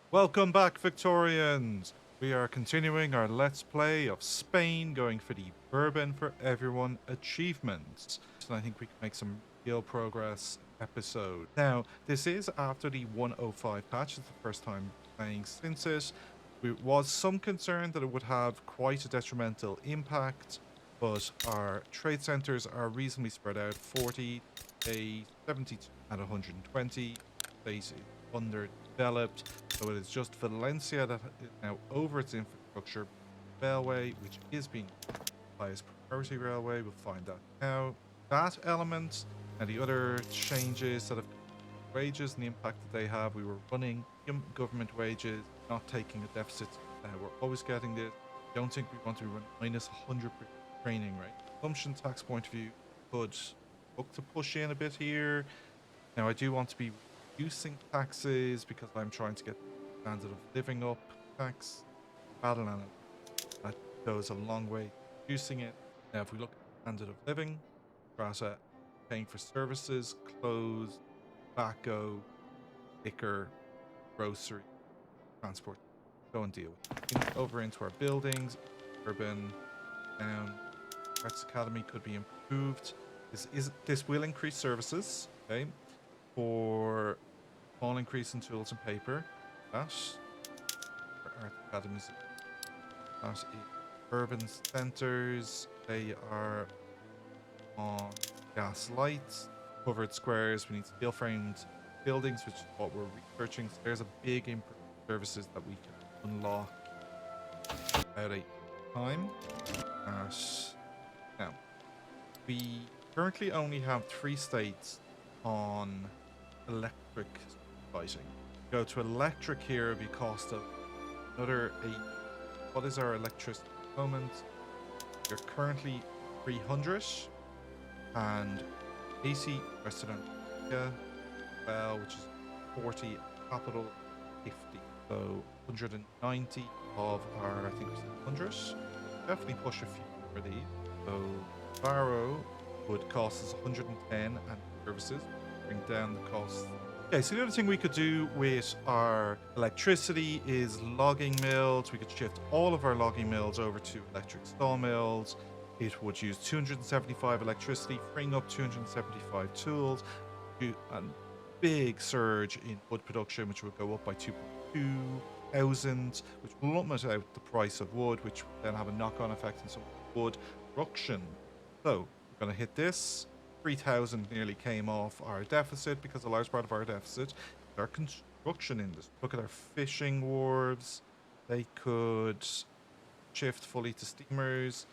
Welcome back, Victorians! We are continuing our Let's Play of Spain, going for the Bourbon for Everyone achievements. And I think we can make some real progress episode. Now, this is after the 105 patch. It's the first time playing since it. There was some concern that it would have quite a detrimental impact, but our trade centres are reasonably spread out. 40, 72 and 120. Basically underdeveloped. So it is just Valencia that is now over its infrastructure. Railway, which is being highest priority railway, we'll find out now. That element and the other changes that have wages and the impact that they have. We were running government wages, not taking a deficit. We're always getting this. Don't think we want to be running minus 100% training rate. Consumption tax point of view could look to push in a bit here. Now I do want to be reducing taxes because I'm trying to get standard of living up. Tax battle and that goes a long way reducing it. Now if we look at standard of living, strata paying for services, clothes, tobacco, liquor, grocery, transport, go and deal with it. Over into our buildings, urban, down, arts academy could be improved. This will increase services, okay, for small increase in tools and paper. That for art academies, that is urban centers. They are on gas lights, covered squares. We need steel framed buildings, which is what we're researching. So there's a big input services that we can unlock at a time. Now we currently only have 3 states on electric lighting. Go to electric here would be cost of another 8. What is our electricity at the moment? We're currently 300, and AC resident well, which is 40, capital 50, so 190 of our, I think it's 100. Definitely push a few for these. So Barrow would cost us 110 and services, bring down the cost. Okay, so the other thing we could do with our electricity is logging mills. We could shift all of our logging mills over to electric sawmills. It would use 275 electricity, freeing up 275 tools. A big surge in wood production, which would go up by 2,200, which will limit out the price of wood, which will then have a knock-on effect on some wood production. So we're going to hit this. 3,000 nearly came off our deficit because a large part of our deficit is our construction industry. Look at our fishing wharves. They could shift fully to steamers.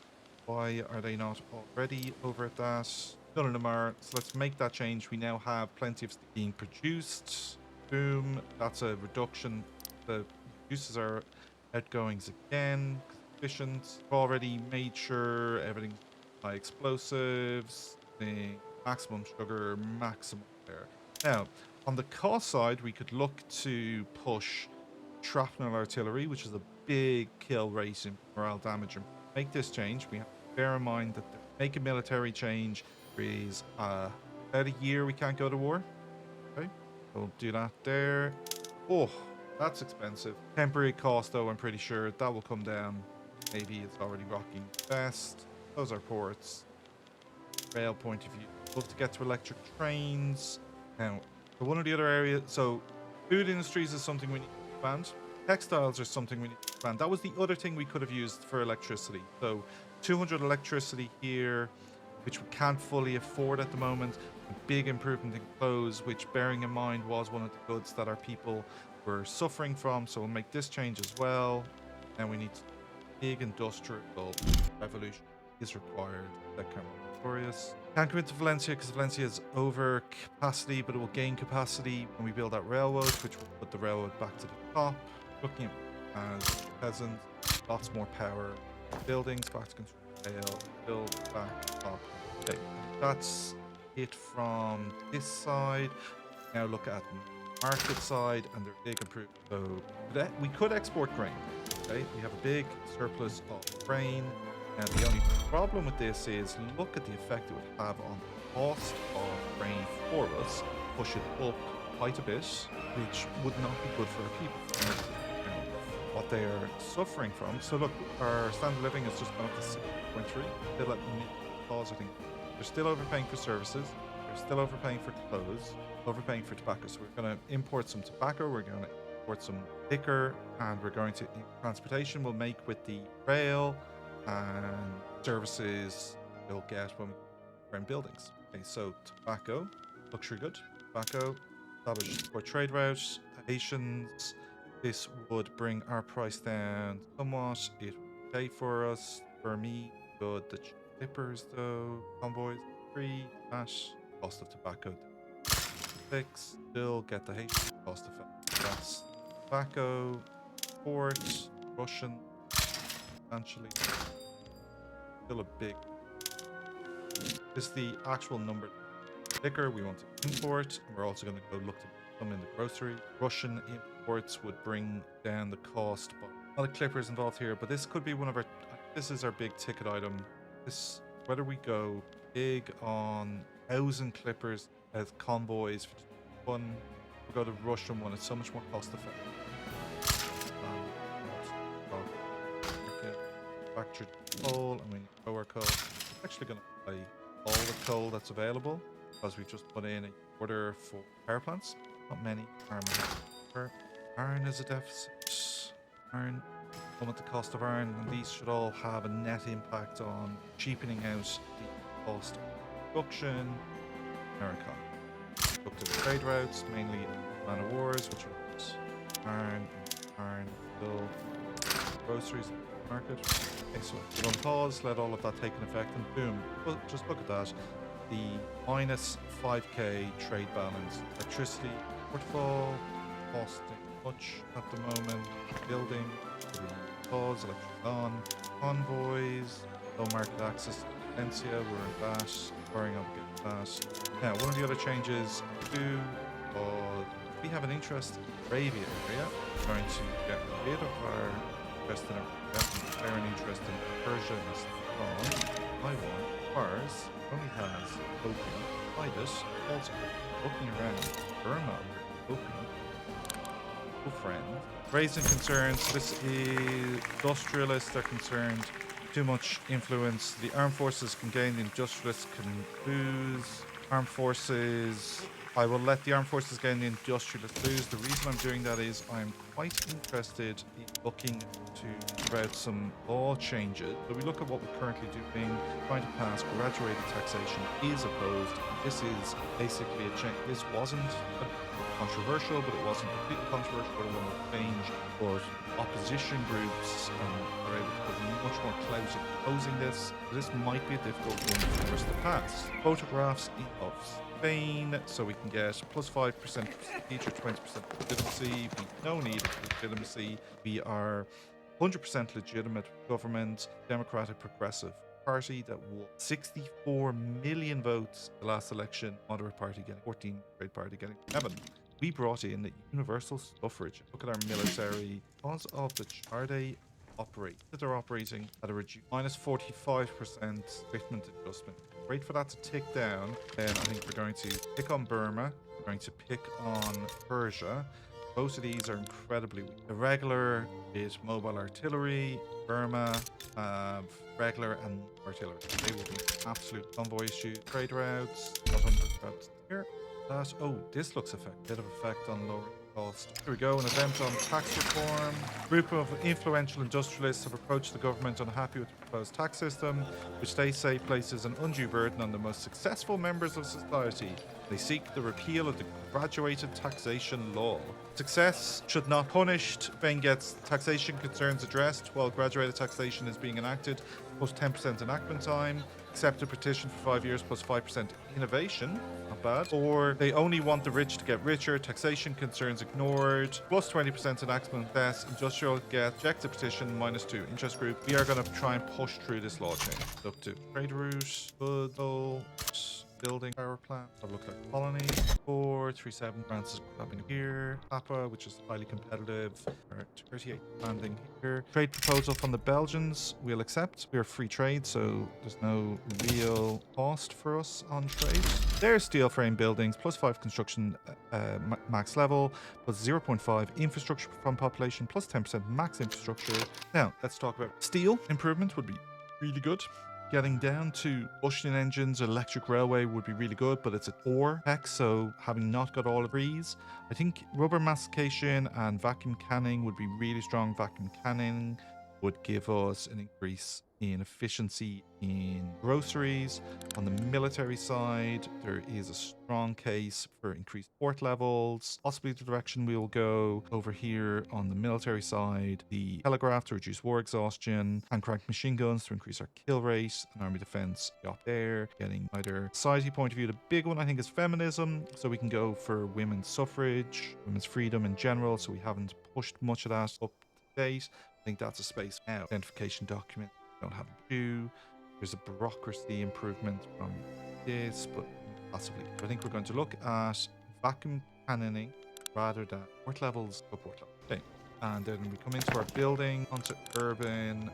Why are they not already over at that? None of them are. So let's make that change. We now have plenty of steam being produced. Boom. That's a reduction. The reduces our outgoings again. Efficient. We've already made sure everything's high explosives. Maximum sugar, maximum there. Now, on the cost side, we could look to push shrapnel artillery, which is a big kill rate in morale damage, and make this change. We have to bear in mind that to make a military change is about a year we can't go to war. Okay, so we'll do that there. Oh, that's expensive. Temporary cost, though, I'm pretty sure that will come down. Maybe it's already rocking best. Those are ports. Rail point of view. Love to get to electric trains. Now, for one of the other areas, so food industries is something we need to expand. Textiles are something we need to expand. That was the other thing we could have used for electricity. So 200 electricity here, which we can't fully afford at the moment. A big improvement in clothes, which, bearing in mind, was one of the goods that our people were suffering from. So we'll make this change as well. And we need big industrial revolution is required. That can be victorious. Can't go into Valencia because Valencia is over capacity, but it will gain capacity when we build that railroad, which will put the railroad back to the top. Looking at as peasant, lots more power. Buildings, back to control, rail, build back top. Okay, that's it from this side. Now look at the market side, and they're big improvement. So we could export grain. Okay, we have a big surplus of grain. Now the only problem with this is look at the effect it would have on the cost of grain for us. Push it up quite a bit, which would not be good for our people. what they are suffering from. So look, our standard of living has just gone up to 6.3. Still at mid-cause, I think. They're still overpaying for services. They're still overpaying for clothes, overpaying for tobacco. So we're going to import some tobacco. We're going to import some liquor, and we're going to transportation. We'll make with the rail, and services we'll get when we're in buildings. Okay, so tobacco, luxury good. Tobacco, establish for trade routes, Haitians. This would bring our price down somewhat. It would pay for us. For me, good. The clippers, though, convoys, free, cash, cost of tobacco, 6. Still get the Haitian cost effect. That's tobacco, port, Russian, financially. Still a big. This is the actual number. Liquor we want to import, and we're also going to go look to some in the grocery. Russian imports would bring down the cost, but a lot of clippers involved here. But this could be one of our. This is our big ticket item. This, whether we go big on 1,000 clippers as convoys for fun, we'll go the Russian one. It's so much more cost effective. Manufactured coal, and we grow our coal. I'm actually going to buy all the coal that's available, because we've just put in an order for power plants. Not many. Iron is a deficit. Iron, come at the cost of iron, and these should all have a net impact on cheapening out the cost of production. America. Look to the trade routes, mainly man of wars, which are iron, bill, groceries, market. Okay, so we're on pause, let all of that take an effect, and boom. Well, just look at that. The minus 5k trade balance. Electricity shortfall, costing much at the moment. Building, pause, electric on. Convoys, low market access. Valencia, we're in that. Worrying on that. Now, one of the other changes to we have an interest in the Arabia area. We're going to get rid of our interest in our interest in Persia and Iran. Taiwan, ours only has opium. By this, also looking around Burma, opium. Oh, friend. Raising concerns. This is industrialists are concerned. Too much influence. The armed forces can gain, the industrialists can lose. Armed forces. I will let the armed forces gain, the industrialists lose. The reason I'm doing that is I'm quite interested in looking to about some law changes. So we look at what we're currently doing, trying to pass graduated taxation is opposed. This is basically a change. This wasn't controversial, but it wasn't completely controversial, but it won't change. But opposition groups are able to put much more clout in opposing this. So this might be a difficult one for us to pass. Photographs of Spain, so we can get plus 5% prestige or 20% legitimacy. We no need of legitimacy. We are 100% legitimate government, democratic progressive party that won 64 million votes the last election. Moderate party getting 14, Trade party getting 7. We brought in the universal suffrage. Look at our military. Because of the Charde operate, that they're operating at a reduced minus 45% fitment adjustment. Wait for that to tick down. Then I think we're going to pick on Burma. We're going to pick on Persia. Both of these are incredibly weak. Irregular is mobile artillery. Burma have regular and artillery. They will be absolute convoy issue. Trade routes. Here. Oh, this looks bit of effect on lower cost. Here we go, an event on tax reform. A group of influential industrialists have approached the government unhappy with the proposed tax system, which they say places an undue burden on the most successful members of society. They seek the repeal of the graduated taxation law. Success should not be punished. Spain gets taxation concerns addressed while graduated taxation is being enacted, plus 10% enactment time. Accept a petition for 5 years plus 5% innovation. Not bad. Or they only want the rich to get richer. Taxation concerns ignored. Plus 20% enactment less. Industrial get reject a petition -2. Interest group. We are going to try and push through this law change. Up to trade route. Good. building power plant. I've looked at colony. 437 France is happening here. Papa, which is highly competitive. 38 landing here. Trade proposal from the Belgians. We'll accept. We're free trade, so there's no real cost for us on trade. There's steel frame buildings, +5 construction max level, +0.5 infrastructure from population, +10% max infrastructure. Now, let's talk about steel improvement would be really good. Getting down to combustion engines, electric railway would be really good, but it's a ore tech, so having not got all of these, I think rubber mastication and vacuum canning would be really strong. Vacuum canning would give us an increase in efficiency in groceries. On the military side, there is a strong case for increased port levels. Possibly the direction we will go over here on the military side, the telegraph to reduce war exhaustion, hand crank machine guns to increase our kill rate, and army defense up there. Getting either society point of view, the big one I think is feminism, so we can go for women's suffrage, women's freedom in general, so we haven't pushed much of that up to date. I think that's a space now. Identification document, don't have to do. There's a bureaucracy improvement from this, but possibly. I think we're going to look at vacuum cannoning rather than port levels. Okay. And then we come into our building, onto urban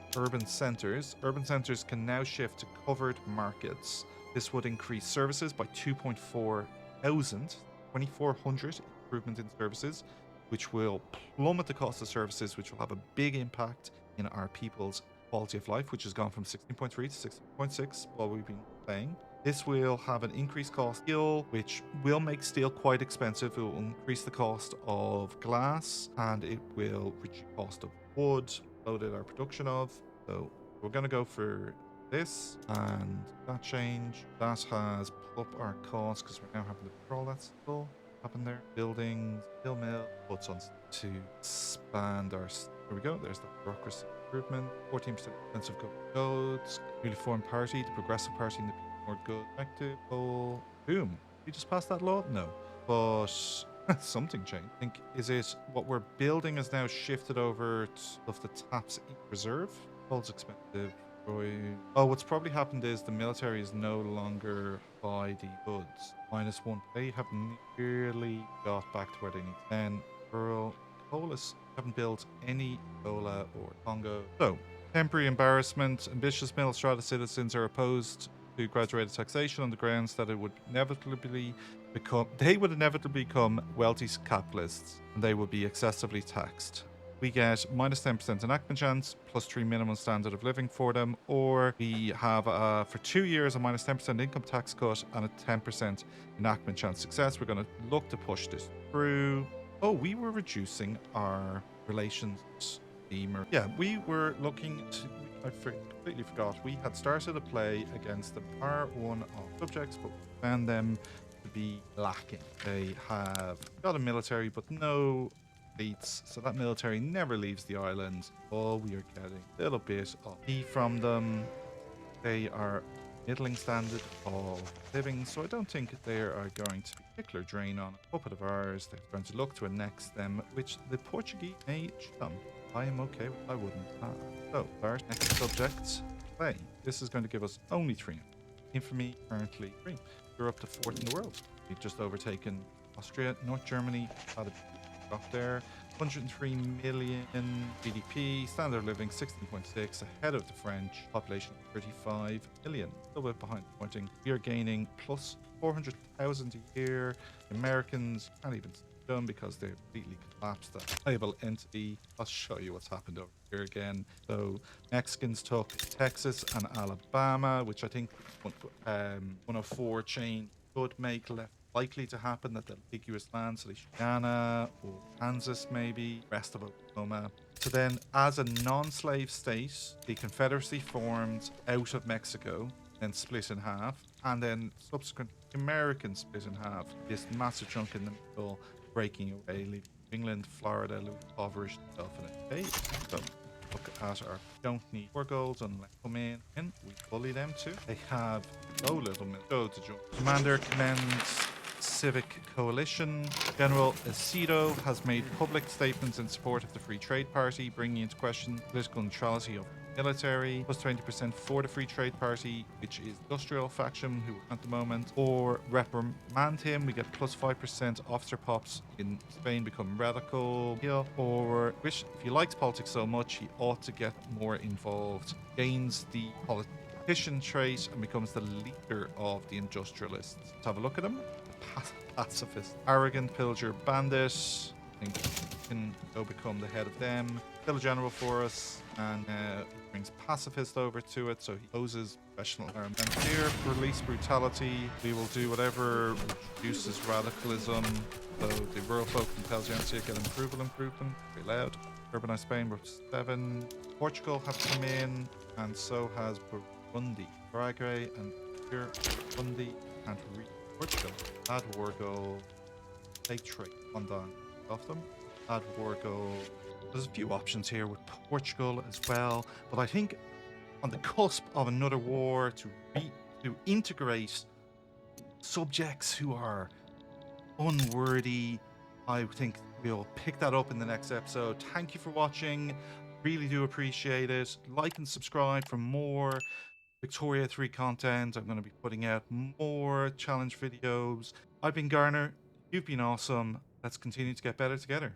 centers. Urban centers can now shift to covered markets. This would increase services by 2.4 thousand, 2,400 improvement in services, which will plummet the cost of services, which will have a big impact in our people's quality of life, which has gone from 16.3 to 16.6 while we've been playing. This will have an increased cost of steel, which will make steel quite expensive. It will increase the cost of glass, and it will reduce the cost of wood, loaded our production of. So we're going to go for this, and that change. That has put up our costs because we're now having to control that still. Happen there. Buildings, steel mill, puts on to expand our. Here we go. There's the bureaucracy improvement. 14% expensive codes. Newly formed party, the Progressive Party, and the more good effective. Oh, boom. We just passed that law? No, but something changed. I think is it what we're building is now shifted over to stuff that taps in reserve. Gold's expensive. Oh, what's probably happened is the military is no longer by the goods. -1. They have nearly got back to where they need. Then Pearl, Colas haven't built any Cola or Congo. So, temporary embarrassment. Ambitious middle strata citizens are opposed to graduated taxation on the grounds that it would inevitably become wealthy capitalists, and they would be excessively taxed. We get -10% enactment chance, +3 minimum standard of living for them, or we have for 2 years a -10% income tax cut and a 10% enactment chance success. We're going to look to push this through. Oh, we were reducing our relations. Yeah, we were looking to. I completely forgot. We had started a play against the R1 of subjects, but we found them to be lacking. They have got a military, but no fleets, so that military never leaves the island. Oh, we are getting a little bit of fee from them. They are middling standard of living, so I don't think they are going to be a particular drain on a puppet of ours. They're going to look to annex them, which the Portuguese may them. I am okay with. I wouldn't. So, our next subject, play. This is going to give us only 3. Infamy currently 3. We're up to 4th in the world. We've just overtaken Austria, North Germany had a drop there. 103 million GDP, standard of living 16.6, ahead of the French, population 35 million. A little bit behind pointing. We are gaining plus 400,000 a year. The Americans can't even see them because they completely collapsed that playable entity. I'll show you what's happened over here again. So Mexicans took Texas and Alabama, which I think 104 chain could make left likely to happen, that the contiguous lands, so Louisiana or Kansas maybe, rest of Oklahoma. So then as a non-slave state, the Confederacy formed out of Mexico and split in half, and then subsequently Americans split in half. This massive chunk in the middle breaking away, leaving England, Florida, impoverished itself in a state. So look at our don't need 4 golds unless come in and we bully them too. They have no little go to join. Commander commends Civic Coalition. General Aceto has made public statements in support of the Free Trade Party, bringing into question political neutrality of military, plus 20% for the Free Trade Party, which is industrial faction who at the moment, or reprimand him. We get plus 5% officer pops in Spain become radical, or wish if he likes politics so much, he ought to get more involved. Gains the politician trait and becomes the leader of the industrialists. Let's have a look at him. Pacifist, arrogant pillager bandit. I think he can go become the head of them. Kill a general for us, and brings pacifist over to it, so he poses professional harm. And here, police brutality, we will do whatever reduces radicalism. So the rural folk intelligentsia get improvement, very loud. Urbanized Spain, we're 7. Portugal have come in, and so has Burundi. Paraguay and here, Burundi and Portugal. Add war goal. Take trade. On down. Off them. Add war goal. There's a few options here with Portugal as well, but I think on the cusp of another war to integrate subjects who are unworthy, I think we'll pick that up in the next episode. Thank you for watching. Really do appreciate it. Like and subscribe for more Victoria 3 content. I'm going to be putting out more challenge videos. I've been Garner. You've been awesome. Let's continue to get better together.